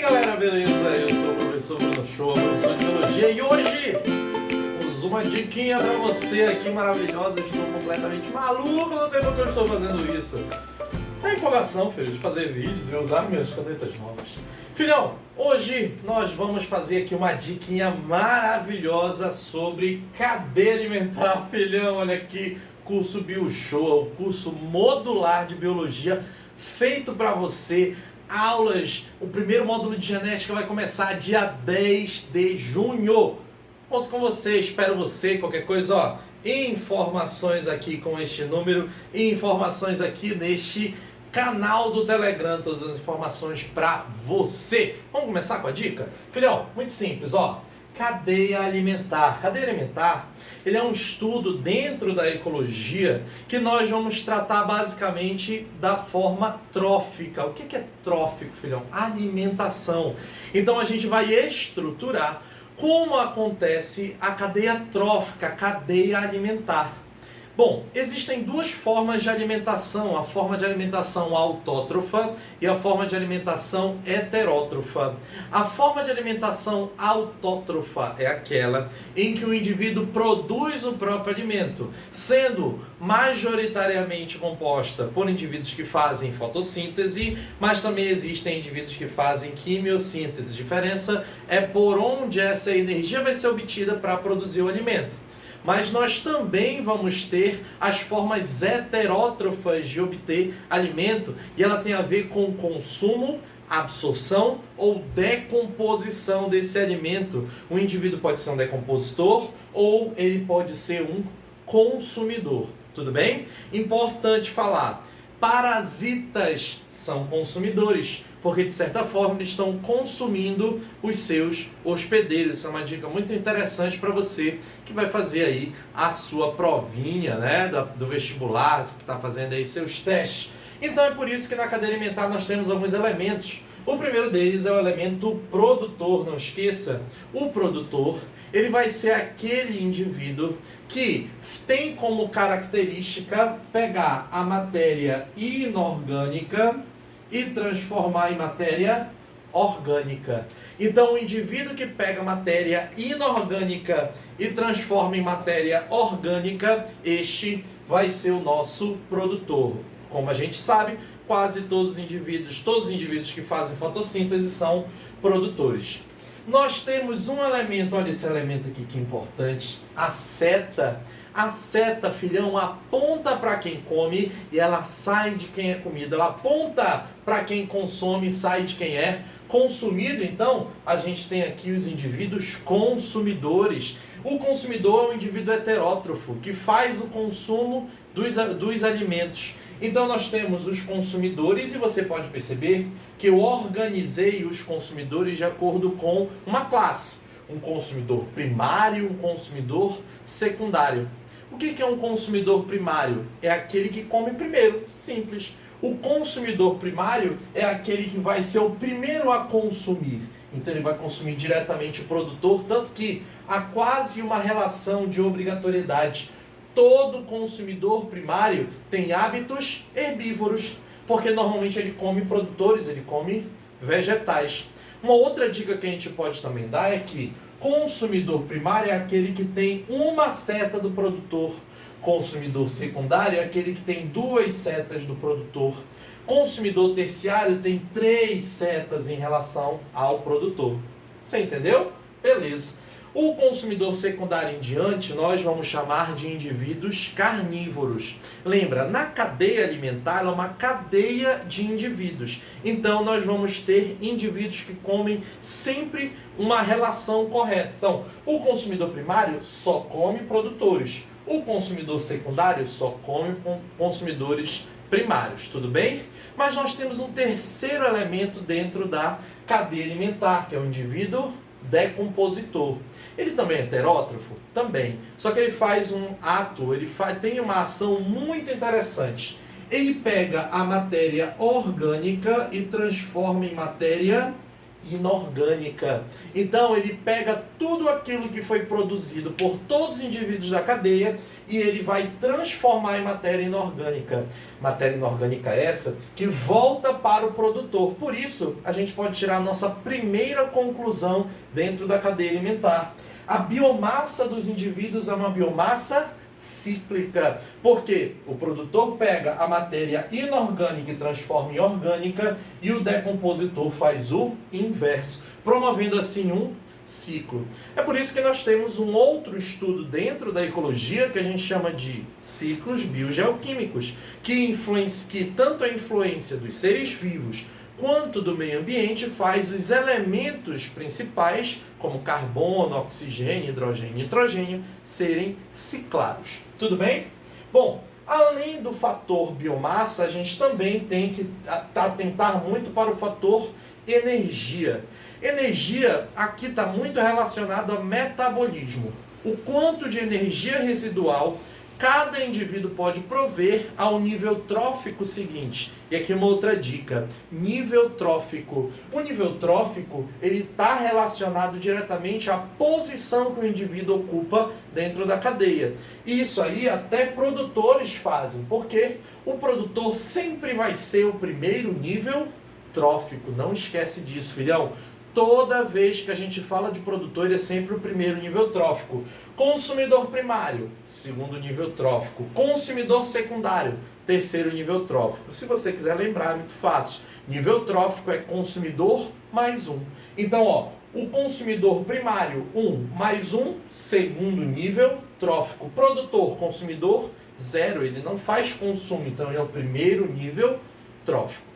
Galera, beleza? Eu sou o professor Bruno Show, professor de Biologia, e hoje temos uma diquinha pra você aqui maravilhosa. Eu estou completamente maluco, não sei por que eu estou fazendo isso. É empolgação, filho, de fazer vídeos e usar minhas canetas novas. Filhão, hoje nós vamos fazer aqui uma diquinha maravilhosa sobre cadeia alimentar. Filhão, olha aqui, curso BioShow, o curso modular de Biologia feito para você. Aulas, o primeiro módulo de genética vai começar dia 10 de junho. Conto com você, espero você. Qualquer coisa, ó, informações aqui com este número, informações aqui neste canal do Telegram, todas as informações para você. Vamos começar com a dica? Filhão, muito simples, ó. Cadeia alimentar. Cadeia alimentar, ele é um estudo dentro da ecologia que nós vamos tratar basicamente da forma trófica. O que é trófico, filhão? Alimentação. Então a gente vai estruturar como acontece a cadeia trófica, a cadeia alimentar. Bom, existem duas formas de alimentação, a forma de alimentação autótrofa e a forma de alimentação heterótrofa. A forma de alimentação autótrofa é aquela em que o indivíduo produz o próprio alimento, sendo majoritariamente composta por indivíduos que fazem fotossíntese, mas também existem indivíduos que fazem quimiossíntese. A diferença é por onde essa energia vai ser obtida para produzir o alimento. Mas nós também vamos ter as formas heterótrofas de obter alimento, e ela tem a ver com consumo, absorção ou decomposição desse alimento. O indivíduo pode ser um decompositor ou ele pode ser um consumidor. Tudo bem? Importante falar, parasitas são consumidores, porque de certa forma eles estão consumindo os seus hospedeiros. Isso é uma dica muito interessante para você que vai fazer aí a sua provinha, né, do vestibular, que está fazendo aí seus testes. Então é por isso que na cadeia alimentar nós temos alguns elementos. O primeiro deles é o elemento produtor. Não esqueça, o produtor, ele vai ser aquele indivíduo que tem como característica pegar a matéria inorgânica e transformar em matéria orgânica. Então, o indivíduo que pega matéria inorgânica e transforma em matéria orgânica, este vai ser o nosso produtor. Como a gente sabe, quase todos os indivíduos que fazem fotossíntese são produtores. Nós temos um elemento, olha esse elemento aqui que é importante, a seta. A seta, filhão, aponta para quem come e ela sai de quem é comido. Ela aponta para quem consome e sai de quem é consumido. Então, a gente tem aqui os indivíduos consumidores. O consumidor é um indivíduo heterótrofo, que faz o consumo dos alimentos. Então, nós temos os consumidores e você pode perceber que eu organizei os consumidores de acordo com uma classe. Um consumidor primário, um consumidor secundário. O que é um consumidor primário? É aquele que come primeiro, simples. O consumidor primário é aquele que vai ser o primeiro a consumir. Então ele vai consumir diretamente o produtor, tanto que há quase uma relação de obrigatoriedade. Todo consumidor primário tem hábitos herbívoros, porque normalmente ele come produtores, ele come vegetais. Uma outra dica que a gente pode também dar é que consumidor primário é aquele que tem uma seta do produtor. Consumidor secundário é aquele que tem duas setas do produtor. Consumidor terciário tem 3 setas em relação ao produtor. Você entendeu? Beleza. O consumidor secundário em diante, nós vamos chamar de indivíduos carnívoros. Lembra, na cadeia alimentar, ela é uma cadeia de indivíduos. Então, nós vamos ter indivíduos que comem sempre uma relação correta. Então, o consumidor primário só come produtores. O consumidor secundário só come consumidores primários, tudo bem? Mas nós temos um terceiro elemento dentro da cadeia alimentar, que é o indivíduo decompositor. Ele também é heterótrofo? Também. Só que ele faz um ato, tem uma ação muito interessante. Ele pega a matéria orgânica e transforma em matéria inorgânica. Então ele pega tudo aquilo que foi produzido por todos os indivíduos da cadeia e ele vai transformar em matéria inorgânica. Matéria inorgânica essa que volta para o produtor. Por isso, a gente pode tirar a nossa primeira conclusão dentro da cadeia alimentar. A biomassa dos indivíduos é uma biomassa cíclica, porque o produtor pega a matéria inorgânica e transforma em orgânica e o decompositor faz o inverso, promovendo assim um ciclo. É por isso que nós temos um outro estudo dentro da ecologia que a gente chama de ciclos biogeoquímicos, que tanto a influência dos seres vivos quanto do meio ambiente faz os elementos principais, como carbono, oxigênio, hidrogênio e nitrogênio, serem ciclados. Tudo bem? Bom, além do fator biomassa, a gente também tem que atentar muito para o fator energia. Energia aqui está muito relacionado ao metabolismo. O quanto de energia residual cada indivíduo pode prover ao nível trófico seguinte. E aqui uma outra dica, nível trófico. O nível trófico, ele está relacionado diretamente à posição que o indivíduo ocupa dentro da cadeia. E isso aí até produtores fazem, porque o produtor sempre vai ser o primeiro nível trófico. Não esquece disso, filhão. Toda vez que a gente fala de produtor, ele é sempre o primeiro nível trófico. Consumidor primário, segundo nível trófico. Consumidor secundário, terceiro nível trófico. Se você quiser lembrar, é muito fácil. Nível trófico é consumidor mais um. Então, ó, o consumidor primário, 1 mais 1, segundo nível trófico. Produtor, consumidor, 0. Ele não faz consumo, então ele é o primeiro nível trófico.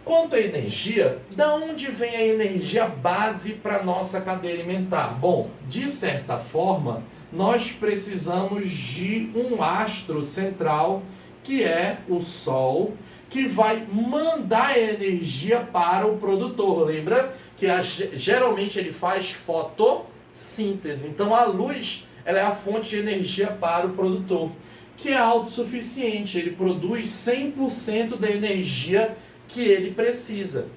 Quanto à energia, da onde vem a energia base para a nossa cadeia alimentar? Bom, de certa forma, nós precisamos de um astro central, que é o Sol, que vai mandar energia para o produtor. Lembra que geralmente ele faz fotossíntese. Então a luz, ela é a fonte de energia para o produtor, que é autossuficiente. Ele produz 100% da energia que ele precisa.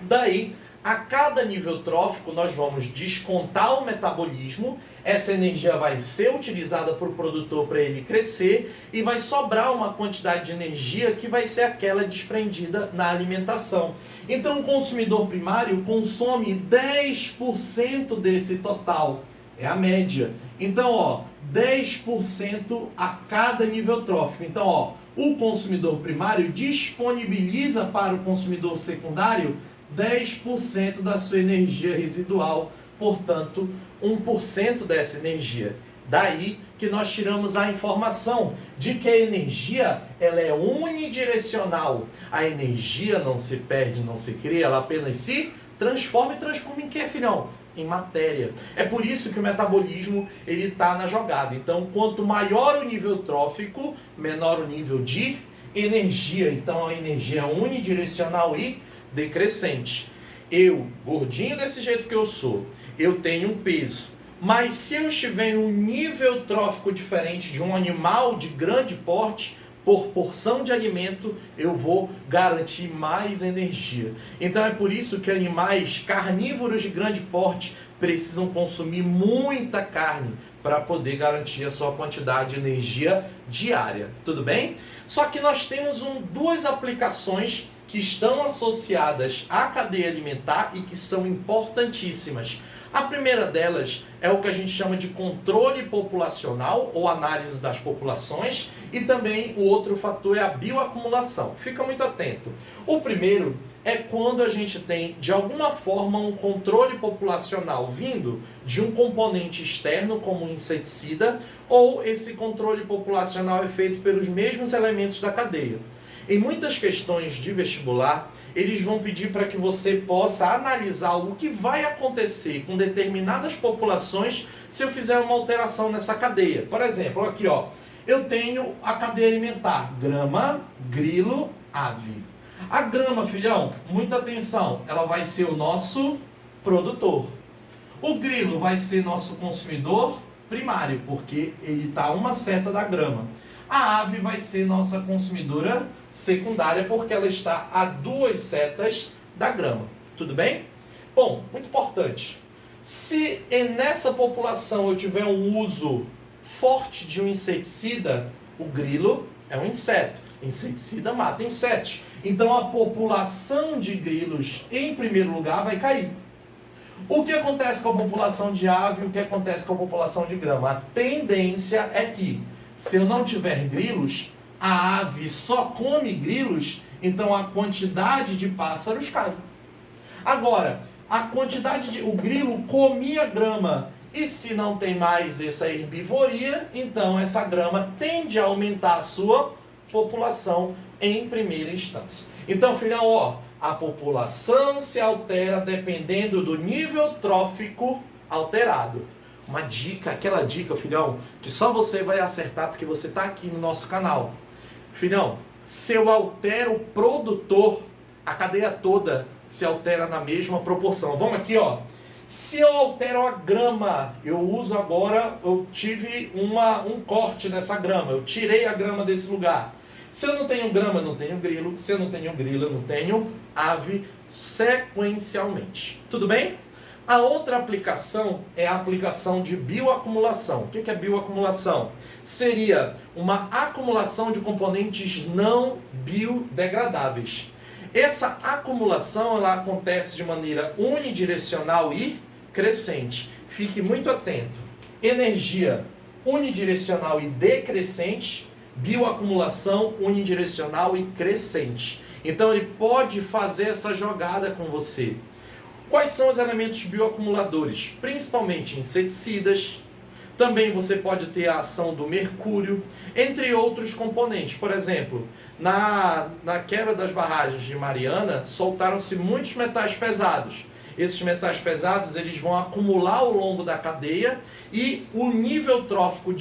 Daí, a cada nível trófico, nós vamos descontar o metabolismo, essa energia vai ser utilizada por o produtor para ele crescer e vai sobrar uma quantidade de energia que vai ser aquela desprendida na alimentação. Então, o consumidor primário consome 10% desse total. É a média. Então, ó, 10% a cada nível trófico. Então, ó, o consumidor primário disponibiliza para o consumidor secundário 10% da sua energia residual, portanto, 1% dessa energia. Daí que nós tiramos a informação de que a energia ela é unidirecional. A energia não se perde, não se cria, ela apenas se transforma. E transforma em quê, filhão? Em matéria. É por isso que o metabolismo ele está na jogada. Então, quanto maior o nível trófico, menor o nível de energia. Então, a energia é unidirecional e decrescente. Eu, gordinho desse jeito que eu sou, eu tenho um peso. Mas se eu estiver em um nível trófico diferente de um animal de grande porte, por porção de alimento, eu vou garantir mais energia. Então é por isso que animais carnívoros de grande porte precisam consumir muita carne para poder garantir a sua quantidade de energia diária. Tudo bem? Só que nós temos duas aplicações que estão associadas à cadeia alimentar e que são importantíssimas. A primeira delas é o que a gente chama de controle populacional ou análise das populações, e também o outro fator é a bioacumulação. Fica muito atento. O primeiro é quando a gente tem, de alguma forma, um controle populacional vindo de um componente externo, como um inseticida, ou esse controle populacional é feito pelos mesmos elementos da cadeia. Em muitas questões de vestibular, eles vão pedir para que você possa analisar o que vai acontecer com determinadas populações se eu fizer uma alteração nessa cadeia. Por exemplo, aqui ó, eu tenho a cadeia alimentar, grama, grilo, ave. A grama, filhão, muita atenção, ela vai ser o nosso produtor. O grilo vai ser nosso consumidor primário, porque ele está a uma seta da grama. A ave vai ser nossa consumidora secundária, porque ela está a 2 setas da grama. Tudo bem? Bom, muito importante. Se nessa população eu tiver um uso forte de um inseticida, o grilo é um inseto. Inseticida mata insetos. Então a população de grilos, em primeiro lugar, vai cair. O que acontece com a população de ave? O que acontece com a população de grama? A tendência é que, se eu não tiver grilos, a ave só come grilos, então a quantidade de pássaros cai. Agora, o grilo comia grama, e se não tem mais essa herbivoria, então essa grama tende a aumentar a sua população em primeira instância. Então, filhão, ó, a população se altera dependendo do nível trófico alterado. Uma dica, aquela dica, filhão, que só você vai acertar porque você está aqui no nosso canal. Filhão, se eu altero o produtor, a cadeia toda se altera na mesma proporção. Vamos aqui, ó. Se eu altero a grama, eu tive um corte nessa grama, eu tirei a grama desse lugar. Se eu não tenho grama, eu não tenho grilo. Se eu não tenho grilo, eu não tenho ave, sequencialmente. Tudo bem? A outra aplicação é a aplicação de bioacumulação. O que é bioacumulação? Seria uma acumulação de componentes não biodegradáveis. Essa acumulação ela acontece de maneira unidirecional e crescente. Fique muito atento. Energia unidirecional e decrescente, bioacumulação unidirecional e crescente. Então ele pode fazer essa jogada com você. Quais são os elementos bioacumuladores? Principalmente inseticidas. Também você pode ter a ação do mercúrio, entre outros componentes. Por exemplo, na queda das barragens de Mariana, soltaram-se muitos metais pesados. Esses metais pesados eles vão acumular ao longo da cadeia e o nível trófico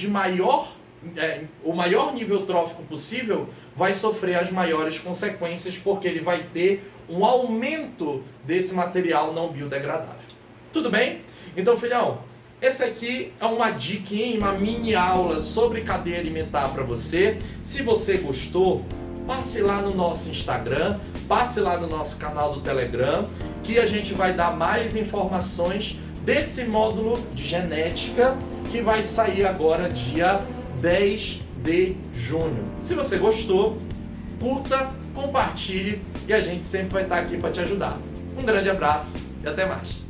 o maior nível trófico possível vai sofrer as maiores consequências, porque ele vai ter um aumento desse material não biodegradável. Tudo bem? Então, filhão, essa aqui é uma dica, uma mini aula sobre cadeia alimentar para você. Se você gostou, passe lá no nosso Instagram, passe lá no nosso canal do Telegram, que a gente vai dar mais informações desse módulo de genética que vai sair agora dia 10 de junho. Se você gostou, curta, compartilhe e a gente sempre vai estar aqui para te ajudar. Um grande abraço e até mais.